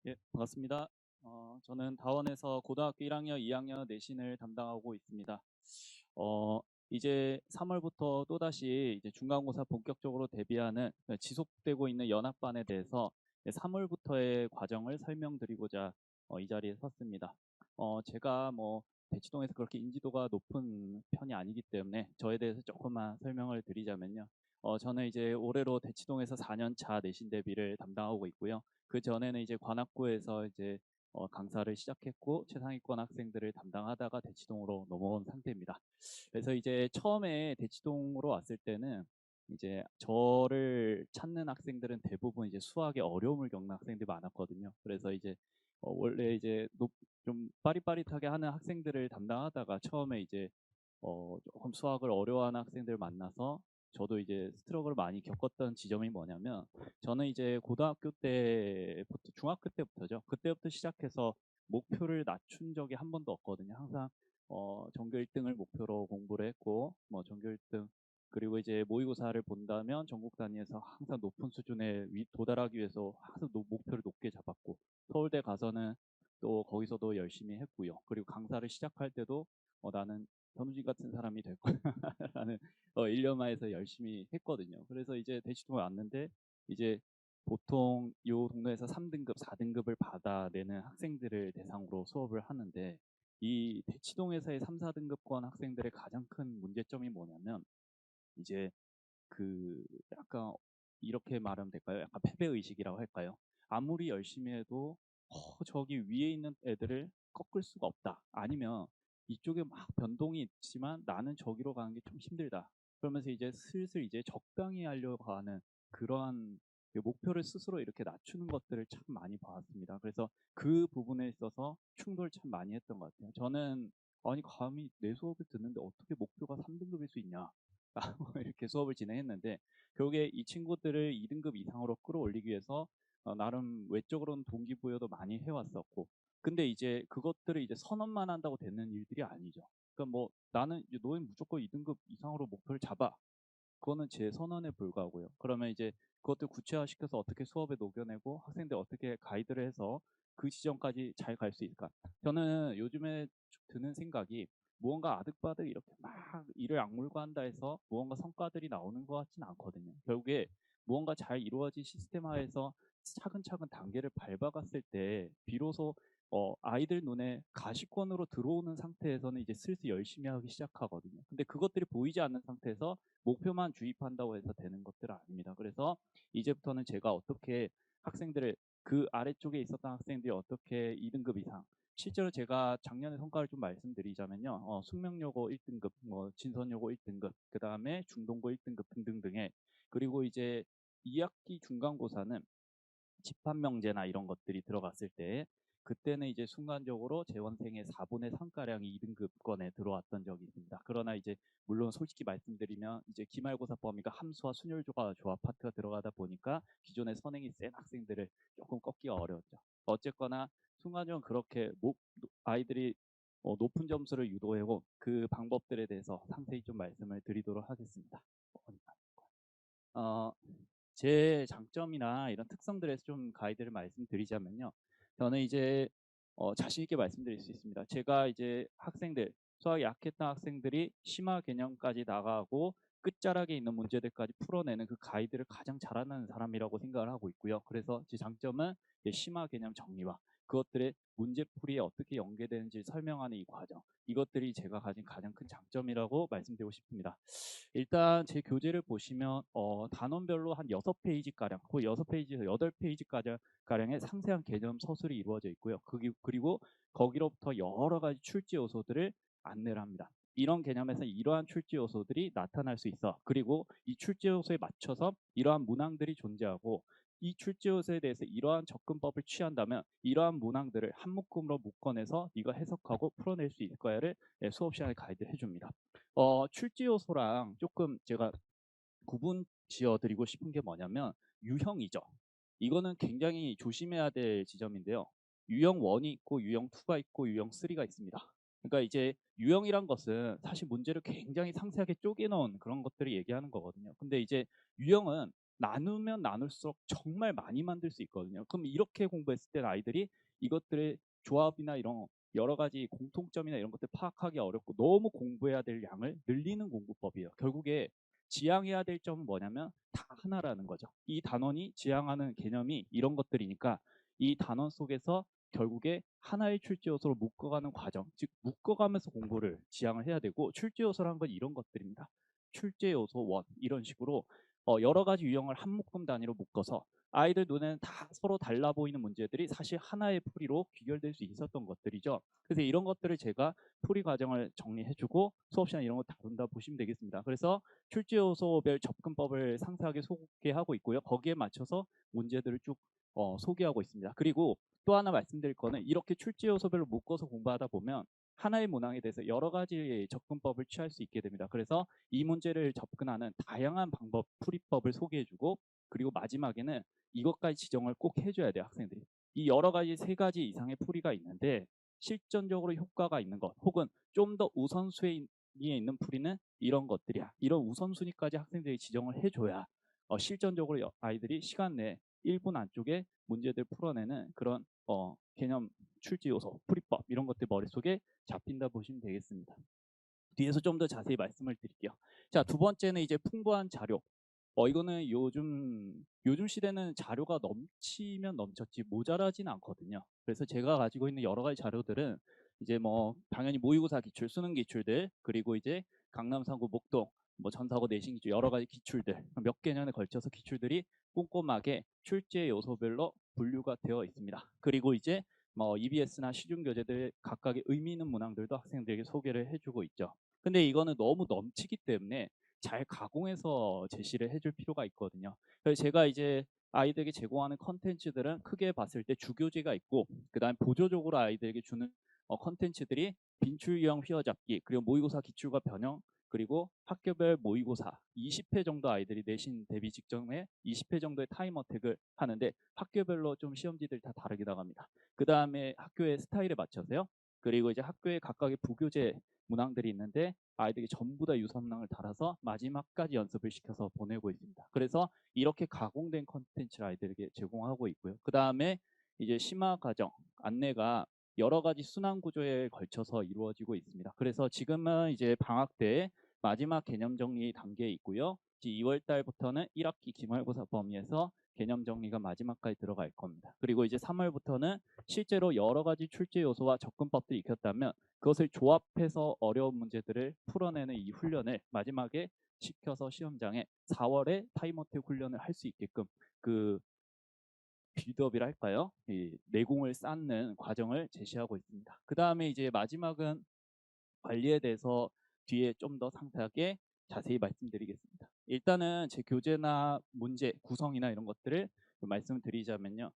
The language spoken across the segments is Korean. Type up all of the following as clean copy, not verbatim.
예, 반갑습니다. 저는 다원에서 고등학교 1학년, 2학년 내신을 담당하고 있습니다. 어, 이제 3월부터 또다시 이제 중간고사 본격적으로 대비하는 지속되고 있는 연합반에 대해서 3월부터의 과정을 설명드리고자 이 자리에 섰습니다. 제가 뭐 대치동에서 그렇게 인지도가 높은 편이 아니기 때문에 저에 대해서 조금만 설명을 드리자면요. 저는 이제 올해로 대치동에서 4년차 내신 대비를 담당하고 있고요. 그 전에는 이제 관악구에서 이제 강사를 시작했고 최상위권 학생들을 담당하다가 대치동으로 넘어온 상태입니다. 그래서 이제 처음에 대치동으로 왔을 때는 이제 저를 찾는 학생들은 대부분 이제 수학에 어려움을 겪는 학생들이 많았거든요. 그래서 이제 원래 이제 좀 빠릿빠릿하게 하는 학생들을 담당하다가 처음에 이제 조금 수학을 어려워하는 학생들을 만나서 저도 이제 스트러글을 많이 겪었던 지점이 뭐냐면 저는 이제 고등학교 때부터 중학교 때부터죠. 그때부터 시작해서 목표를 낮춘 적이 한 번도 없거든요. 항상 전교 1등을 목표로 공부를 했고 뭐 전교 1등 그리고 이제 모의고사를 본다면 전국 단위에서 항상 높은 수준에 도달하기 위해서 항상 목표를 높게 잡았고 서울대 가서는 또 거기서도 열심히 했고요. 그리고 강사를 시작할 때도 나는 현우진 같은 사람이 될 거야라는 일념하에서 열심히 했거든요. 그래서 이제 대치동에 왔는데 이제 보통 요 동네에서 3등급, 4등급을 받아내는 학생들을 대상으로 수업을 하는데 이 대치동에서의 3, 4등급권 학생들의 가장 큰 문제점이 뭐냐면 이제 그 약간 이렇게 말하면 될까요? 약간 패배 의식이라고 할까요? 아무리 열심히 해도 저기 위에 있는 애들을 꺾을 수가 없다. 아니면 이쪽에 막 변동이 있지만 나는 저기로 가는 게 좀 힘들다. 그러면서 이제 슬슬 이제 적당히 하려고 하는 그러한 그 목표를 스스로 이렇게 낮추는 것들을 참 많이 봐왔습니다. 그래서 그 부분에 있어서 충돌을 참 많이 했던 것 같아요. 저는 아니 감히 내 수업을 듣는데 어떻게 목표가 3등급일 수 있냐? 이렇게 수업을 진행했는데 결국에 이 친구들을 2등급 이상으로 끌어올리기 위해서 나름 외적으로는 동기부여도 많이 해왔었고 근데 이제 그것들을 이제 선언만 한다고 되는 일들이 아니죠. 그러니까 뭐 나는 이제 너는 무조건 2등급 이상으로 목표를 잡아. 그거는 제 선언에 불과하고요. 그러면 이제 그것들 구체화시켜서 어떻게 수업에 녹여내고 학생들 어떻게 가이드를 해서 그 지점까지 잘 갈 수 있을까? 저는 요즘에 드는 생각이 무언가 아득바득 이렇게 막 이를 악물고 한다 해서 무언가 성과들이 나오는 것 같지는 않거든요. 결국에 무언가 잘 이루어진 시스템화에서 차근차근 단계를 밟아갔을 때 비로소 아이들 눈에 가시권으로 들어오는 상태에서는 이제 슬슬 열심히 하기 시작하거든요. 근데 그것들이 보이지 않는 상태에서 목표만 주입한다고 해서 되는 것들은 아닙니다. 그래서 이제부터는 제가 어떻게 학생들을 그 아래쪽에 있었던 학생들이 어떻게 2등급 이상 실제로 제가 작년의 성과를 좀 말씀드리자면요. 숙명여고 1등급, 뭐 진선여고 1등급, 그 다음에 중동고 1등급 등등등에 그리고 이제 2학기 중간고사는 집합명제나 이런 것들이 들어갔을 때 그때는 이제 순간적으로 재원생의 4분의 3가량이 2등급권에 들어왔던 적이 있습니다. 그러나 이제 물론 솔직히 말씀드리면 이제 기말고사 범위가 함수와 순열조가 조합 파트가 들어가다 보니까 기존의 선행이 센 학생들을 조금 꺾기가 어려웠죠. 어쨌거나 순간적으로 그렇게 아이들이 높은 점수를 유도하고 그 방법들에 대해서 상세히 좀 말씀을 드리도록 하겠습니다. 어, 제 장점이나 이런 특성들에서 좀 가이드를 말씀드리자면요. 저는 이제 자신 있게 말씀드릴 수 있습니다. 제가 이제 학생들, 수학이 약했던 학생들이 심화 개념까지 나가고 끝자락에 있는 문제들까지 풀어내는 그 가이드를 가장 잘하는 사람이라고 생각을 하고 있고요. 그래서 제 장점은 심화 개념 정리와 그것들의 문제풀이에 어떻게 연계되는지 설명하는 이 과정. 이것들이 제가 가진 가장 큰 장점이라고 말씀드리고 싶습니다. 일단 제 교재를 보시면 단원별로 한 6페이지가량, 거의 6페이지에서 8페이지가량의 상세한 개념 서술이 이루어져 있고요. 그리고 거기로부터 여러 가지 출제 요소들을 안내를 합니다. 이런 개념에서 이러한 출제 요소들이 나타날 수 있어. 그리고 이 출제 요소에 맞춰서 이러한 문항들이 존재하고 이 출제 요소에 대해서 이러한 접근법을 취한다면 이러한 문항들을 한 묶음으로 묶어내서 네가 해석하고 풀어낼 수 있을 거야를 수업 시간에 가이드 해줍니다. 출제 요소랑 조금 제가 구분 지어 드리고 싶은 게 뭐냐면 유형이죠. 이거는 굉장히 조심해야 될 지점인데요. 유형 1이 있고 유형 2가 있고 유형 3가 있습니다. 그러니까 이제 유형이란 것은 사실 문제를 굉장히 상세하게 쪼개 놓은 그런 것들을 얘기하는 거거든요. 근데 이제 유형은 나누면 나눌수록 정말 많이 만들 수 있거든요. 그럼 이렇게 공부했을 때 아이들이 이것들의 조합이나 이런 여러 가지 공통점이나 이런 것들 파악하기 어렵고 너무 공부해야 될 양을 늘리는 공부법이에요. 결국에 지향해야 될 점은 뭐냐면 다 하나라는 거죠. 이 단원이 지향하는 개념이 이런 것들이니까 이 단원 속에서 결국에 하나의 출제 요소로 묶어가는 과정, 즉 묶어가면서 공부를 지향을 해야 되고, 출제 요소란 건 이런 것들입니다. 출제 요소 원 이런 식으로 여러 가지 유형을 한 묶음 단위로 묶어서 아이들 눈에는 다 서로 달라 보이는 문제들이 사실 하나의 풀이로 귀결될 수 있었던 것들이죠. 그래서 이런 것들을 제가 풀이 과정을 정리해주고 수업 시간 이런 거 다룬다 보시면 되겠습니다. 그래서 출제 요소별 접근법을 상세하게 소개하고 있고요. 거기에 맞춰서 문제들을 쭉 소개하고 있습니다. 그리고 또 하나 말씀드릴 거는, 이렇게 출제 요소별로 묶어서 공부하다 보면 하나의 문항에 대해서 여러 가지 접근법을 취할 수 있게 됩니다. 그래서 이 문제를 접근하는 다양한 방법, 풀이법을 소개해주고, 그리고 마지막에는 이것까지 지정을 꼭 해줘야 돼요, 학생들이. 이 여러 가지 3가지 이상의 풀이가 있는데 실전적으로 효과가 있는 것, 혹은 좀 더 우선순위에 있는 풀이는 이런 것들이야. 이런 우선순위까지 학생들이 지정을 해줘야 실전적으로 아이들이 시간 내에 1분 안쪽에 문제들 풀어내는 그런 개념, 출제 요소, 풀이법 이런 것들 머릿속에 잡힌다 보시면 되겠습니다. 뒤에서 좀 더 자세히 말씀을 드릴게요. 자, 두 번째는 이제 풍부한 자료. 이거는 요즘 시대는 자료가 넘치면 넘쳤지 모자라진 않거든요. 그래서 제가 가지고 있는 여러 가지 자료들은 이제 뭐 당연히 모의고사 기출, 수능 기출들, 그리고 이제 강남상고, 목동, 뭐 전사고, 내신 기출 여러 가지 기출들, 몇 개년에 걸쳐서 기출들이 꼼꼼하게 출제 요소별로 분류가 되어 있습니다. 그리고 이제 뭐 EBS나 시중 교재들 각각의 의미 있는 문항들도 학생들에게 소개를 해주고 있죠. 근데 이거는 너무 넘치기 때문에 잘 가공해서 제시를 해줄 필요가 있거든요. 그래서 제가 이제 아이들에게 제공하는 컨텐츠들은 크게 봤을 때 주교재가 있고, 그다음 보조적으로 아이들에게 주는 컨텐츠들이 빈출 유형 휘어잡기, 그리고 모의고사 기출과 변형, 그리고 학교별 모의고사 20회 정도 아이들이 내신 대비 직전에 20회 정도의 타임 어택을 하는데 학교별로 좀 시험지들이 다 다르게 나갑니다. 그 다음에 학교의 스타일에 맞춰서요. 그리고 이제 학교의 각각의 부교재 문항들이 있는데 아이들이 전부 다 유사 문항을 달아서 마지막까지 연습을 시켜서 보내고 있습니다. 그래서 이렇게 가공된 컨텐츠를 아이들에게 제공하고 있고요. 그 다음에 이제 심화 과정 안내가 여러 가지 순환 구조에 걸쳐서 이루어지고 있습니다. 그래서 지금은 이제 방학 때 마지막 개념 정리 단계에 있고요. 2월 달부터는 1학기 기말고사 범위에서 개념 정리가 마지막까지 들어갈 겁니다. 그리고 이제 3월부터는 실제로 여러 가지 출제 요소와 접근법들이 익혔다면 그것을 조합해서 어려운 문제들을 풀어내는 이 훈련을 마지막에 시켜서 시험장에 4월에 타임어택 훈련을 할 수 있게끔 그 빌드업이라 할까요? 이 내공을 쌓는 과정을 제시하고 있습니다. 그 다음에 이제 마지막은 관리에 대해서 뒤에 좀 더 상세하게 자세히 말씀드리겠습니다. 일단은 제 교재나 문제 구성이나 이런 것들을 말씀드리자면요.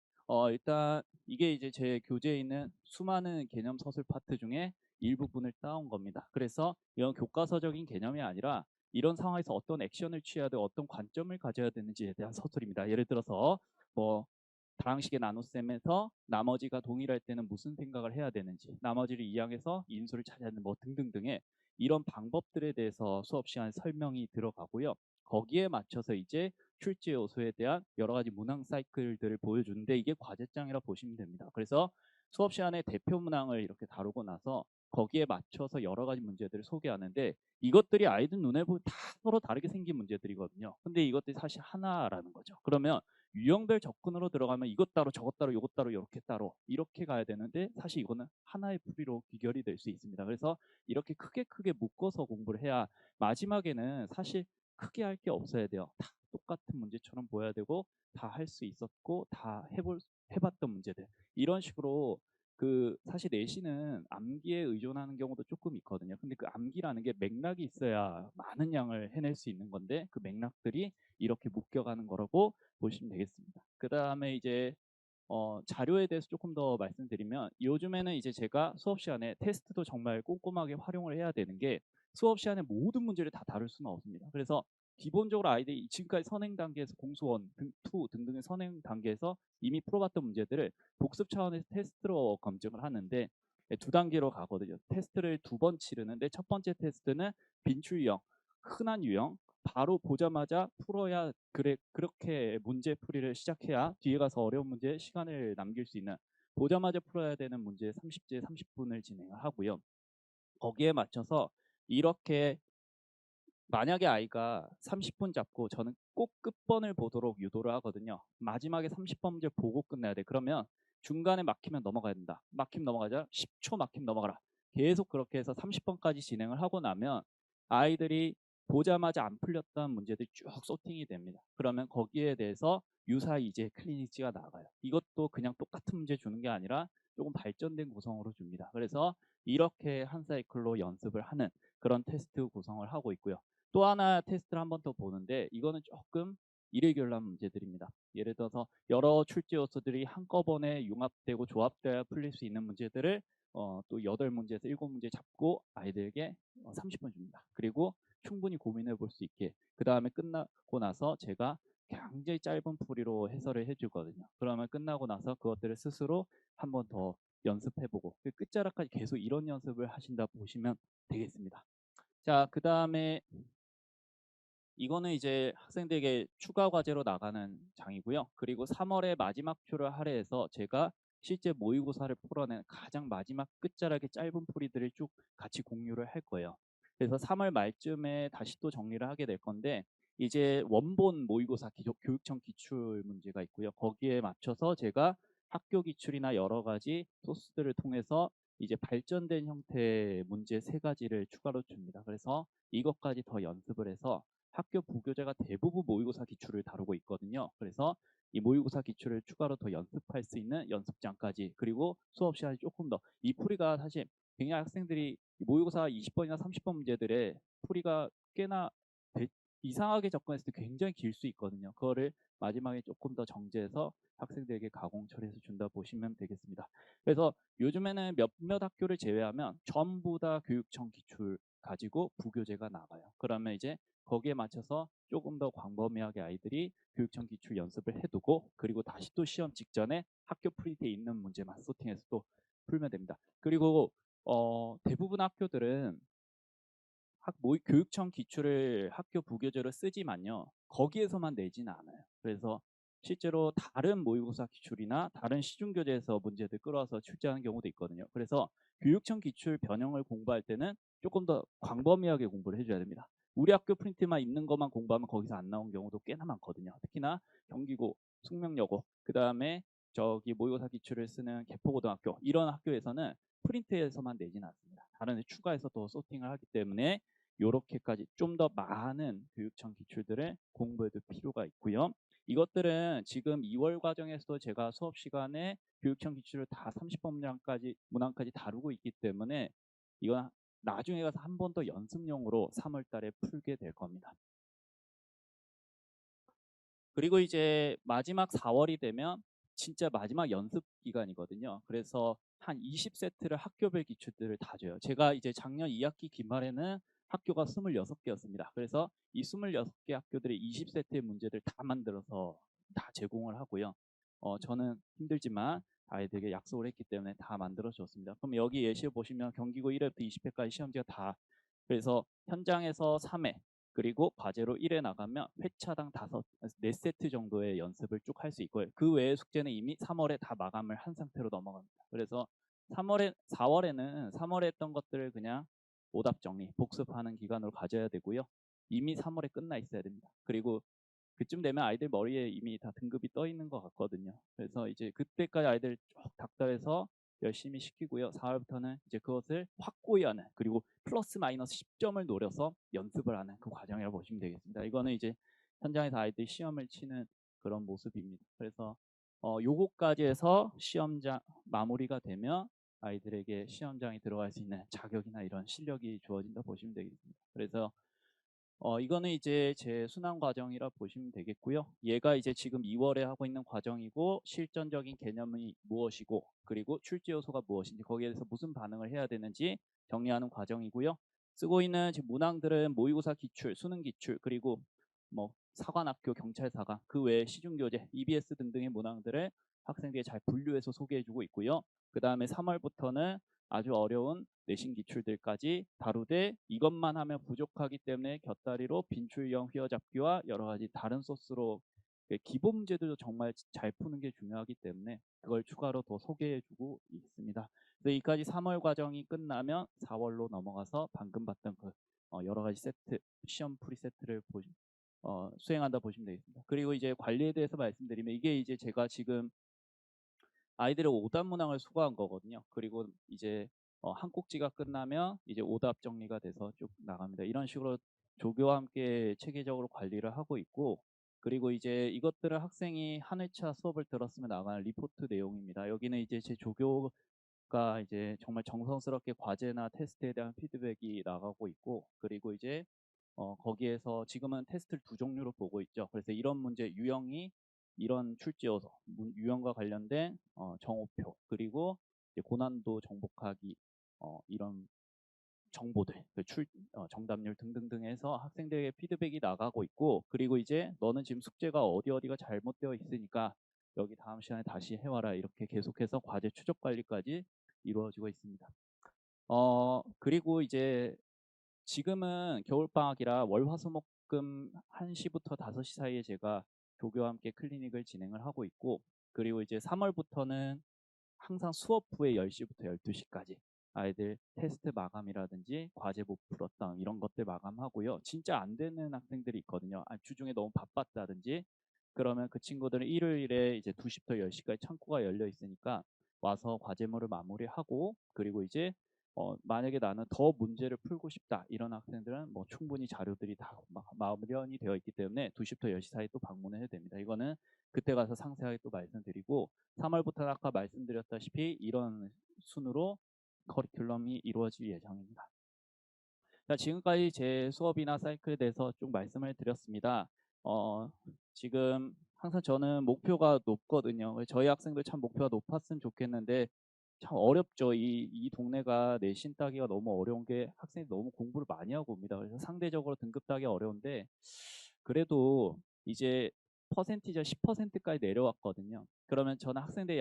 일단 이게 이제 제 교재에 있는 수많은 개념 서술 파트 중에 일부분을 따온 겁니다. 그래서 이런 교과서적인 개념이 아니라 이런 상황에서 어떤 액션을 취해야 되고 어떤 관점을 가져야 되는지에 대한 서술입니다. 예를 들어서 뭐 다항식의 나눗셈에서 나머지가 동일할 때는 무슨 생각을 해야 되는지, 나머지를 이항해서 인수를 찾아야 하는 뭐 등등등의 이런 방법들에 대해서 수업 시간에 설명이 들어가고요. 거기에 맞춰서 이제 출제 요소에 대한 여러 가지 문항 사이클들을 보여주는데 이게 과제장이라 보시면 됩니다. 그래서 수업 시간에 대표 문항을 이렇게 다루고 나서 거기에 맞춰서 여러 가지 문제들을 소개하는데 이것들이 아이들 눈에 보면 다 서로 다르게 생긴 문제들이거든요. 근데 이것들이 사실 하나라는 거죠. 그러면 유형별 접근으로 들어가면 이것 따로 저것 따로 이것 따로 이렇게 따로 이렇게 가야 되는데 사실 이거는 하나의 풀이로 귀결이 될 수 있습니다. 그래서 이렇게 크게 묶어서 공부를 해야 마지막에는 사실 크게 할 게 없어야 돼요. 다 똑같은 문제처럼 보여야 되고 다 할 수 있었고 다 해봤던 문제들 이런 식으로 사실 내신은 암기에 의존하는 경우도 조금 있거든요. 근데 그 암기라는 게 맥락이 있어야 많은 양을 해낼 수 있는 건데 그 맥락들이 이렇게 묶여가는 거라고 보시면 되겠습니다. 그 다음에 이제 자료에 대해서 조금 더 말씀드리면 요즘에는 이제 제가 수업 시간에 테스트도 정말 꼼꼼하게 활용을 해야 되는 게 수업 시간에 모든 문제를 다 다룰 수는 없습니다. 그래서 기본적으로 아이들이 지금까지 선행 단계에서 공수원, 투 등등의 선행 단계에서 이미 풀어봤던 문제들을 복습 차원에서 테스트로 검증을 하는데 2단계로 가거든요. 테스트를 2번 치르는데 첫 번째 테스트는 빈출 유형, 흔한 유형, 바로 보자마자 풀어야 그래 그렇게 문제 풀이를 시작해야 뒤에 가서 어려운 문제에 시간을 남길 수 있는 보자마자 풀어야 되는 문제 30제 30분을 진행을 하고요. 거기에 맞춰서 이렇게 만약에 아이가 30분 잡고 저는 꼭 끝번을 보도록 유도를 하거든요. 마지막에 30번 문제 보고 끝내야 돼. 그러면 중간에 막히면 넘어가야 된다. 막히면 넘어가자. 10초 막히면 넘어가라. 계속 그렇게 해서 30번까지 진행을 하고 나면 아이들이 보자마자 안 풀렸던 문제들이 쭉 소팅이 됩니다. 그러면 거기에 대해서 유사히 이제 클리니지가 나가요. 이것도 그냥 똑같은 문제 주는 게 아니라 조금 발전된 구성으로 줍니다. 그래서 이렇게 한 사이클로 연습을 하는 그런 테스트 구성을 하고 있고요. 또 하나 테스트를 한 번 더 보는데 이거는 조금 일회결란 문제들입니다. 예를 들어서 여러 출제 요소들이 한꺼번에 융합되고 조합되어 풀릴 수 있는 문제들을 또 8문제에서 7문제 잡고 아이들에게 30분 줍니다. 그리고 충분히 고민해 볼 수 있게 그 다음에 끝나고 나서 제가 굉장히 짧은 풀이로 해설을 해주거든요. 그러면 끝나고 나서 그것들을 스스로 한 번 더 연습해보고 끝자락까지 계속 이런 연습을 하신다 보시면 되겠습니다. 자, 그 다음에 이거는 이제 학생들에게 추가 과제로 나가는 장이고요. 그리고 3월에 마지막 표를 할애해서 제가 실제 모의고사를 풀어낸 가장 마지막 끝자락의 짧은 풀이들을 쭉 같이 공유를 할 거예요. 그래서 3월 말쯤에 다시 또 정리를 하게 될 건데 이제 원본 모의고사 교육청 기출 문제가 있고요. 거기에 맞춰서 제가 학교 기출이나 여러 가지 소스들을 통해서 이제 발전된 형태의 문제 3가지를 추가로 줍니다. 그래서 이것까지 더 연습을 해서 학교 부교재가 대부분 모의고사 기출을 다루고 있거든요. 그래서 이 모의고사 기출을 추가로 더 연습할 수 있는 연습장까지 그리고 수업 시간이 조금 더 이 풀이가 사실 굉장히 학생들이 모의고사 20번이나 30번 문제들의 풀이가 꽤나 이상하게 접근했을 때 굉장히 길 수 있거든요. 그거를 마지막에 조금 더 정제해서 학생들에게 가공 처리해서 준다 보시면 되겠습니다. 그래서 요즘에는 몇몇 학교를 제외하면 전부 다 교육청 기출 가지고 부교재가 나가요. 그러면 이제 거기에 맞춰서 조금 더 광범위하게 아이들이 교육청 기출 연습을 해두고 그리고 다시 또 시험 직전에 학교 프린트에 있는 문제만 소팅해서 또 풀면 됩니다. 그리고 대부분 학교들은 교육청 기출을 학교 부교재로 쓰지만요. 거기에서만 내지는 않아요. 그래서 실제로 다른 모의고사 기출이나 다른 시중교재에서 문제들 끌어와서 출제하는 경우도 있거든요. 그래서 교육청 기출 변형을 공부할 때는 조금 더 광범위하게 공부를 해줘야 됩니다. 우리 학교 프린트만 있는 것만 공부하면 거기서 안 나온 경우도 꽤나 많거든요. 특히나 경기고, 숙명여고, 그 다음에 저기 모의고사 기출을 쓰는 개포고등학교 이런 학교에서는 프린트에서만 내지는 않습니다. 다른 데 추가해서 더 소팅을 하기 때문에 이렇게까지 좀 더 많은 교육청 기출들을 공부해둘 필요가 있고요. 이것들은 지금 2월 과정에서도 제가 수업 시간에 교육청 기출을 다 30번 문항까지 다루고 있기 때문에 이건 나중에 가서 한 번 더 연습용으로 3월 달에 풀게 될 겁니다. 그리고 이제 마지막 4월이 되면 진짜 마지막 연습 기간이거든요. 그래서 한 20세트를 학교별 기출들을 다 줘요. 제가 이제 작년 2학기 기말에는 학교가 26개였습니다. 그래서 이 26개 학교들이 20세트의 문제들 다 만들어서 다 제공을 하고요. 저는 힘들지만 아이들에게 약속을 했기 때문에 다 만들어 줬습니다. 그럼 여기 예시에 보시면 경기고 1회부터 20회까지 시험지가 다 그래서 현장에서 3회 그리고 과제로 1회 나가면 회차당 4세트 정도의 연습을 쭉 할 수 있고요. 그 외의 숙제는 이미 3월에 다 마감을 한 상태로 넘어갑니다. 그래서 3월에 했던 것들을 그냥 오답 정리, 복습하는 기간으로 가져야 되고요. 이미 3월에 끝나 있어야 됩니다. 그리고 그쯤 되면 아이들 머리에 이미 다 등급이 떠 있는 것 같거든요. 그래서 이제 그때까지 아이들 쭉 닥달해서 열심히 시키고요. 4월부터는 이제 그것을 확고히 하는 그리고 플러스 마이너스 10점을 노려서 연습을 하는 그 과정이라고 보시면 되겠습니다. 이거는 이제 현장에서 아이들이 시험을 치는 그런 모습입니다. 그래서 요거까지 해서 시험장 마무리가 되면 아이들에게 시험장에 들어갈 수 있는 자격이나 이런 실력이 주어진다 보시면 되겠습니다. 그래서 이거는 이제 제 순환 과정이라 보시면 되겠고요. 얘가 이제 지금 2월에 하고 있는 과정이고 실전적인 개념이 무엇이고 그리고 출제 요소가 무엇인지 거기에 대해서 무슨 반응을 해야 되는지 정리하는 과정이고요. 쓰고 있는 지금 문항들은 모의고사 기출, 수능 기출 그리고 뭐 사관학교, 경찰사관 그 외에 시중교재, EBS 등등의 문항들을 학생들이 잘 분류해서 소개해주고 있고요. 그 다음에 3월부터는 아주 어려운 내신 기출들까지 다루되 이것만 하면 부족하기 때문에 곁다리로 빈출형 휘어잡기와 여러 가지 다른 소스로 기본 문제들도 정말 잘 푸는 게 중요하기 때문에 그걸 추가로 더 소개해주고 있습니다. 그래서 이까지 3월 과정이 끝나면 4월로 넘어가서 방금 봤던 그 여러 가지 세트, 시험 풀이 세트를 수행한다 보시면 되겠습니다. 그리고 이제 관리에 대해서 말씀드리면 이게 이제 제가 지금 아이들의 오답 문항을 수거한 거거든요. 그리고 이제 한 꼭지가 끝나면 이제 오답 정리가 돼서 쭉 나갑니다. 이런 식으로 조교와 함께 체계적으로 관리를 하고 있고, 그리고 이제 이것들을 학생이 한 회차 수업을 들었으면 나가는 리포트 내용입니다. 여기는 이제 제 조교가 이제 정말 정성스럽게 과제나 테스트에 대한 피드백이 나가고 있고, 그리고 이제 거기에서 지금은 테스트를 두 종류로 보고 있죠. 그래서 이런 문제 유형이 이런 출제 요소, 유형과 관련된 정오표, 그리고 이제 고난도 정복하기 이런 정보들, 정답률 등등등 해서 학생들에게 피드백이 나가고 있고, 그리고 이제 너는 지금 숙제가 어디가 잘못되어 있으니까 여기 다음 시간에 다시 해와라, 이렇게 계속해서 과제 추적 관리까지 이루어지고 있습니다. 그리고 이제 지금은 겨울방학이라 월화수목금 1시부터 5시 사이에 제가 조교와 함께 클리닉을 진행을 하고 있고, 그리고 이제 3월부터는 항상 수업 후에 10시부터 12시까지 아이들 테스트 마감이라든지 과제 못 풀었다 이런 것들 마감하고요. 진짜 안 되는 학생들이 있거든요. 주중에 너무 바빴다든지 그러면 그 친구들은 일요일에 이제 2시부터 10시까지 창구가 열려 있으니까 와서 과제물을 마무리하고, 그리고 이제 만약에 나는 더 문제를 풀고 싶다 이런 학생들은 뭐 충분히 자료들이 다 마련이 되어 있기 때문에 2시부터 10시 사이 또 방문을 해야 됩니다. 이거는 그때 가서 상세하게 또 말씀드리고, 3월부터는 아까 말씀드렸다시피 이런 순으로 커리큘럼이 이루어질 예정입니다. 자, 지금까지 제 수업이나 사이클에 대해서 쭉 말씀을 드렸습니다. 지금 항상 저는 목표가 높거든요. 저희 학생들 참 목표가 높았으면 좋겠는데 참 어렵죠. 이 동네가 내신 따기가 너무 어려운 게 학생이 너무 공부를 많이 하고 옵니다. 그래서 상대적으로 등급 따기 어려운데 그래도 이제 퍼센티지가 10%까지 내려왔거든요. 그러면 저는 학생들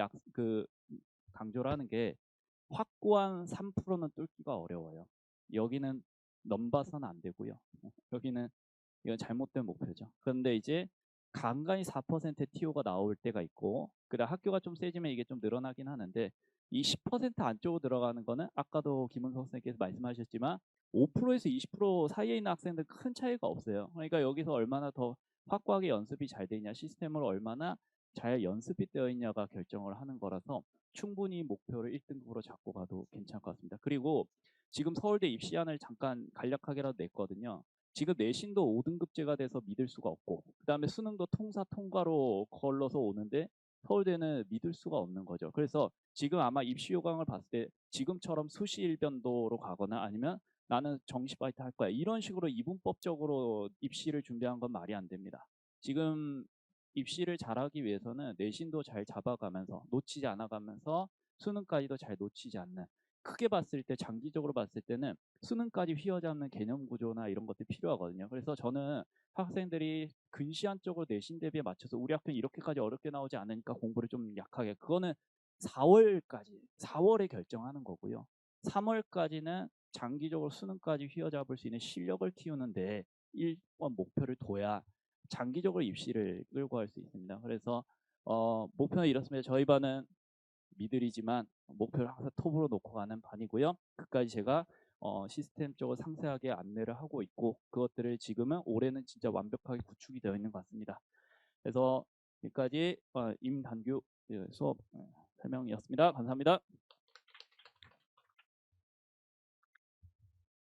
강조를 하는 게 확고한 3%는 뚫기가 어려워요. 여기는 넘봐서는 안 되고요. 여기는 이건 잘못된 목표죠. 그런데 이제 간간히 4%의 TO가 나올 때가 있고, 그래 학교가 좀 세지면 이게 좀 늘어나긴 하는데, 이 10% 안쪽으로 들어가는 거는 아까도 김은석 선생님께서 말씀하셨지만 5%에서 20% 사이에 있는 학생들 큰 차이가 없어요. 그러니까 여기서 얼마나 더 확고하게 연습이 잘 되냐, 시스템으로 얼마나 잘 연습이 되어 있냐가 결정을 하는 거라서 충분히 목표를 1등급으로 잡고 가도 괜찮을 것 같습니다. 그리고 지금 서울대 입시안을 잠깐 간략하게라도 냈거든요. 지금 내신도 5등급제가 돼서 믿을 수가 없고, 그 다음에 수능도 통사 통과로 걸러서 오는데 서울대는 믿을 수가 없는 거죠. 그래서 지금 아마 입시 요강을 봤을 때 지금처럼 수시 일변도로 가거나 아니면 나는 정시 파이트 할 거야 이런 식으로 이분법적으로 입시를 준비한 건 말이 안 됩니다. 지금 입시를 잘하기 위해서는 내신도 잘 잡아가면서 놓치지 않아가면서 수능까지도 잘 놓치지 않는, 크게 봤을 때 장기적으로 봤을 때는 수능까지 휘어잡는 개념 구조나 이런 것들이 필요하거든요. 그래서 저는 학생들이 근시안적으로 내신 대비에 맞춰서 우리 학교는 이렇게까지 어렵게 나오지 않으니까 공부를 좀 약하게, 그거는 4월에 결정하는 거고요. 3월까지는 장기적으로 수능까지 휘어잡을 수 있는 실력을 키우는데 1번 목표를 둬야 장기적으로 입시를 끌고 갈 수 있습니다. 그래서 목표는 이렇습니다. 저희 반은 미들이지만 목표를 항상 톱으로 놓고 가는 반이고요. 그까지 제가 시스템적으로 상세하게 안내를 하고 있고, 그것들을 지금은 올해는 진짜 완벽하게 구축이 되어 있는 것 같습니다. 그래서 여기까지 임단규 수업 설명이었습니다. 감사합니다.